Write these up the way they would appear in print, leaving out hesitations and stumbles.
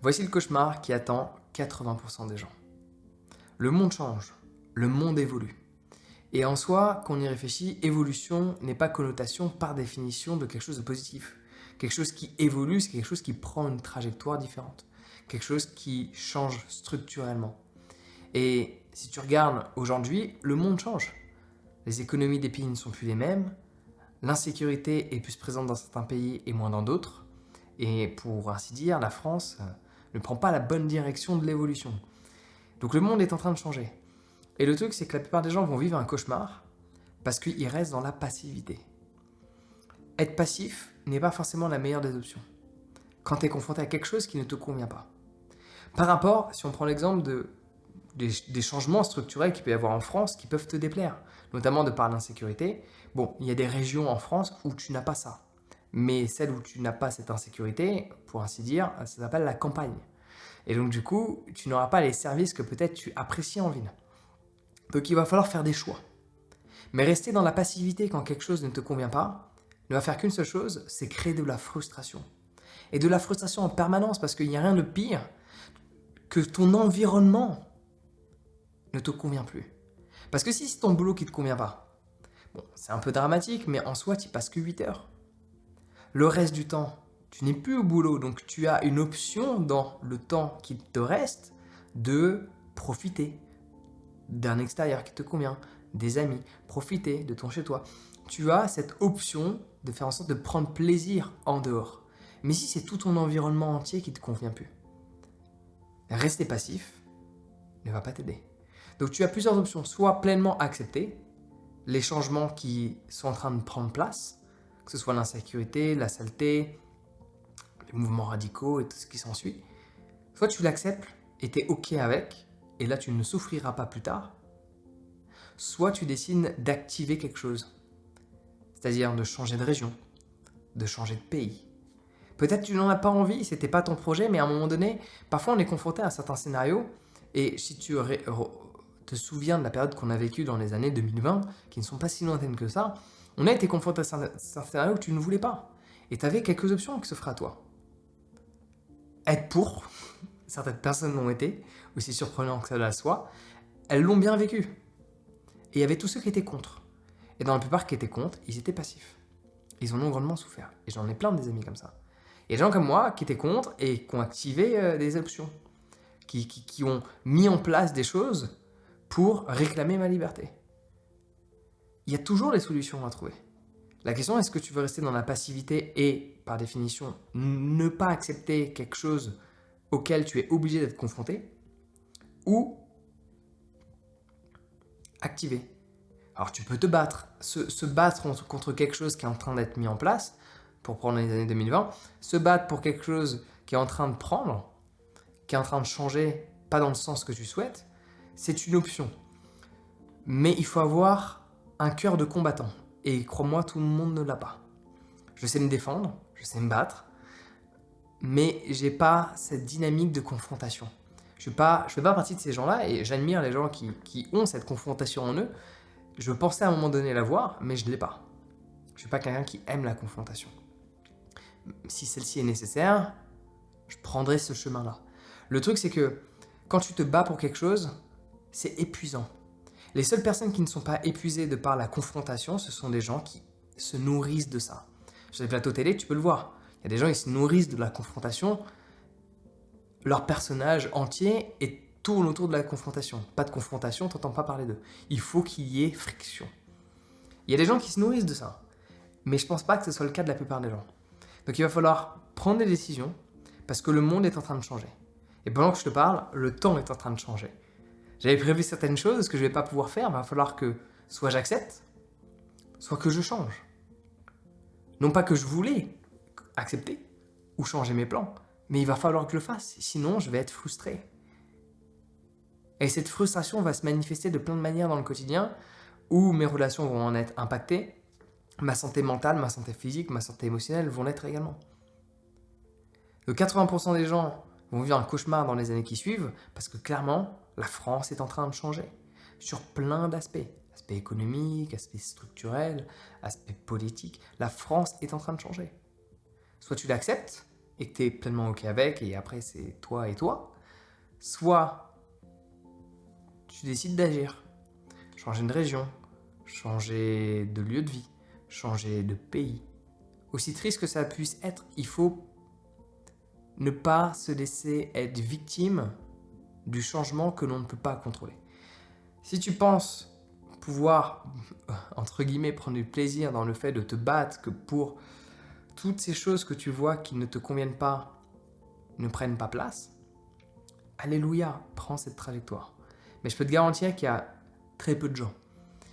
Voici le cauchemar qui attend 80% des gens. Le monde change, le monde évolue. Et en soi, quand on y réfléchit, évolution n'est pas connotation par définition de quelque chose de positif. Quelque chose qui évolue, c'est quelque chose qui prend une trajectoire différente. Quelque chose qui change structurellement. Et si tu regardes aujourd'hui, le monde change. Les économies des pays ne sont plus les mêmes. L'insécurité est plus présente dans certains pays et moins dans d'autres. Et pour ainsi dire, la France ne prend pas la bonne direction de l'évolution. Donc le monde est en train de changer. Et le truc, c'est que la plupart des gens vont vivre un cauchemar parce qu'ils restent dans la passivité. Être passif n'est pas forcément la meilleure des options quand tu es confronté à quelque chose qui ne te convient pas. Par rapport, si on prend l'exemple des changements structurels qu'il peut y avoir en France qui peuvent te déplaire, notamment de par l'insécurité. Bon, il y a des régions en France où tu n'as pas ça. Mais celles où tu n'as pas cette insécurité, pour ainsi dire, ça s'appelle la campagne. Et donc du coup, tu n'auras pas les services que peut-être tu apprécies en ville. Donc il va falloir faire des choix. Mais rester dans la passivité quand quelque chose ne te convient pas ne va faire qu'une seule chose, c'est créer de la frustration. Et de la frustration en permanence parce qu'il n'y a rien de pire que ton environnement ne te convient plus. Parce que si c'est ton boulot qui ne te convient pas, bon, c'est un peu dramatique, mais en soi, tu n'y passes que 8 heures. Le reste du temps, tu n'es plus au boulot, donc tu as une option dans le temps qui te reste de profiter d'un extérieur qui te convient, des amis, profiter de ton chez-toi. Tu as cette option de faire en sorte de prendre plaisir en dehors. Mais si c'est tout ton environnement entier qui ne te convient plus, rester passif ne va pas t'aider. Donc tu as plusieurs options, soit pleinement accepter les changements qui sont en train de prendre place, que ce soit l'insécurité, la saleté, les mouvements radicaux et tout ce qui s'ensuit. Soit tu l'acceptes et tu es OK avec, et là tu ne souffriras pas plus tard. Soit tu décides d'activer quelque chose, c'est-à-dire de changer de région, de changer de pays. Peut-être tu n'en as pas envie, c'était pas ton projet, mais à un moment donné, parfois on est confronté à certains scénarios, et si tu te souviens de la période qu'on a vécue dans les années 2020, qui ne sont pas si lointaines que ça, on a été confronté à certains scénarios que tu ne voulais pas. Et tu avais quelques options qui s'offraient à toi. Être pour, certaines personnes l'ont été, aussi surprenant que ça soit, elles l'ont bien vécu. Et il y avait tous ceux qui étaient contre. Et dans la plupart qui étaient contre, ils étaient passifs. Ils en ont grandement souffert. Et j'en ai plein des amis comme ça. Il y a des gens comme moi qui étaient contre et qui ont activé des options. Qui ont mis en place des choses pour réclamer ma liberté. Il y a toujours des solutions à trouver. La question, est-ce que tu veux rester dans la passivité et, par définition, ne pas accepter quelque chose auquel tu es obligé d'être confronté, ou activer. Alors tu peux te battre, se battre contre quelque chose qui est en train d'être mis en place, pour prendre les années 2020, se battre pour quelque chose qui est en train de prendre, qui est en train de changer, pas dans le sens que tu souhaites, c'est une option. Mais il faut avoir un cœur de combattant. Et crois-moi, tout le monde ne l'a pas. Je sais me défendre, je sais me battre, mais j'ai pas cette dynamique de confrontation. Je fais pas partie de ces gens-là, et j'admire les gens qui ont cette confrontation en eux. Je pensais à un moment donné l'avoir, mais je ne l'ai pas. Je suis pas quelqu'un qui aime la confrontation. Si celle-ci est nécessaire, je prendrai ce chemin-là. Le truc, c'est que quand tu te bats pour quelque chose, c'est épuisant. Les seules personnes qui ne sont pas épuisées de par la confrontation, ce sont des gens qui se nourrissent de ça. Sur les plateaux télé, tu peux le voir. Il y a des gens qui se nourrissent de la confrontation. Leur personnage entier tourne autour de la confrontation. Pas de confrontation, t'entends pas parler d'eux. Il faut qu'il y ait friction. Il y a des gens qui se nourrissent de ça. Mais je pense pas que ce soit le cas de la plupart des gens. Donc il va falloir prendre des décisions parce que le monde est en train de changer. Et pendant que je te parle, le temps est en train de changer. J'avais prévu certaines choses que je ne vais pas pouvoir faire, il va falloir que soit j'accepte, soit que je change. Non pas que je voulais accepter ou changer mes plans, mais il va falloir que je le fasse, sinon je vais être frustré. Et cette frustration va se manifester de plein de manières dans le quotidien, où mes relations vont en être impactées, ma santé mentale, ma santé physique, ma santé émotionnelle vont l'être également. Donc 80% des gens vont vivre un cauchemar dans les années qui suivent, parce que clairement, la France est en train de changer, sur plein d'aspects. Aspect économique, aspect structurel, aspect politique. La France est en train de changer. Soit tu l'acceptes, et que tu es pleinement OK avec, et après c'est toi et toi, soit tu décides d'agir, changer de région, changer de lieu de vie, changer de pays. Aussi triste que ça puisse être, il faut ne pas se laisser être victime du changement que l'on ne peut pas contrôler. Si tu penses pouvoir, entre guillemets, prendre du plaisir dans le fait de te battre, que pour toutes ces choses que tu vois qui ne te conviennent pas ne prennent pas place, alléluia, prends cette trajectoire. Mais je peux te garantir qu'il y a très peu de gens.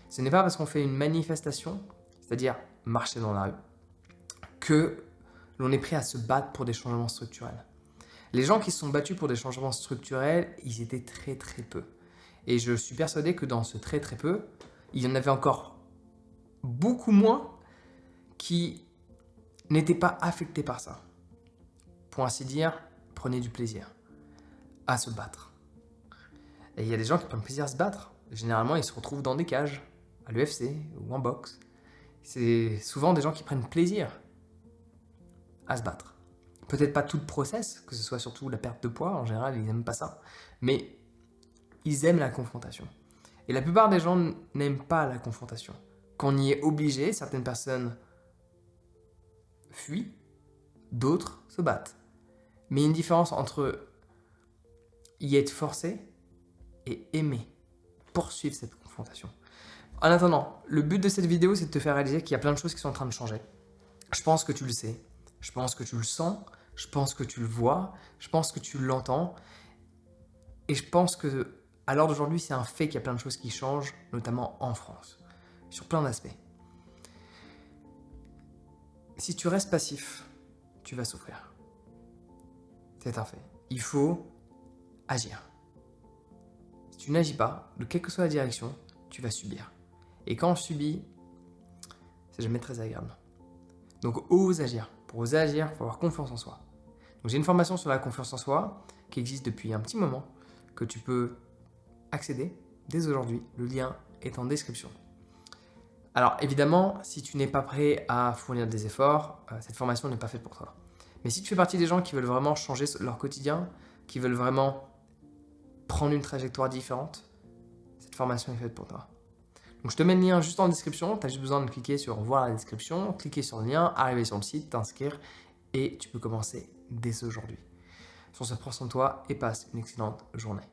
Ce n'est pas parce qu'on fait une manifestation, c'est-à-dire marcher dans la rue, que l'on est prêt à se battre pour des changements structurels. Les gens qui se sont battus pour des changements structurels, ils étaient très très peu. Et je suis persuadé que dans ce très très peu, il y en avait encore beaucoup moins qui n'étaient pas affectés par ça. Pour ainsi dire, prenez du plaisir à se battre. Et il y a des gens qui prennent plaisir à se battre. Généralement, ils se retrouvent dans des cages, à l'UFC ou en boxe. C'est souvent des gens qui prennent plaisir à se battre. Peut-être pas tout le process, que ce soit surtout la perte de poids, en général, ils n'aiment pas ça. Mais ils aiment la confrontation. Et la plupart des gens n'aiment pas la confrontation. Quand on y est obligé, certaines personnes fuient, d'autres se battent. Mais il y a une différence entre y être forcé et aimer, poursuivre cette confrontation. En attendant, le but de cette vidéo, c'est de te faire réaliser qu'il y a plein de choses qui sont en train de changer. Je pense que tu le sais, je pense que tu le sens, je pense que tu le vois, je pense que tu l'entends. Et je pense que, à l'heure d'aujourd'hui, c'est un fait qu'il y a plein de choses qui changent, notamment en France, sur plein d'aspects. Si tu restes passif, tu vas souffrir. C'est un fait. Il faut agir. Si tu n'agis pas, de quelle que soit la direction, tu vas subir. Et quand on subit, c'est jamais très agréable. Donc ose agir. Pour oser agir, il faut avoir confiance en soi. Donc j'ai une formation sur la confiance en soi qui existe depuis un petit moment, que tu peux accéder dès aujourd'hui. Le lien est en description. Alors évidemment, si tu n'es pas prêt à fournir des efforts, cette formation n'est pas faite pour toi. Mais si tu fais partie des gens qui veulent vraiment changer leur quotidien, qui veulent vraiment prendre une trajectoire différente, cette formation est faite pour toi. Donc je te mets le lien juste en description, tu as juste besoin de cliquer sur voir la description, cliquer sur le lien, arriver sur le site, t'inscrire et tu peux commencer dès aujourd'hui. Sur ce, prends soin de toi et passe une excellente journée.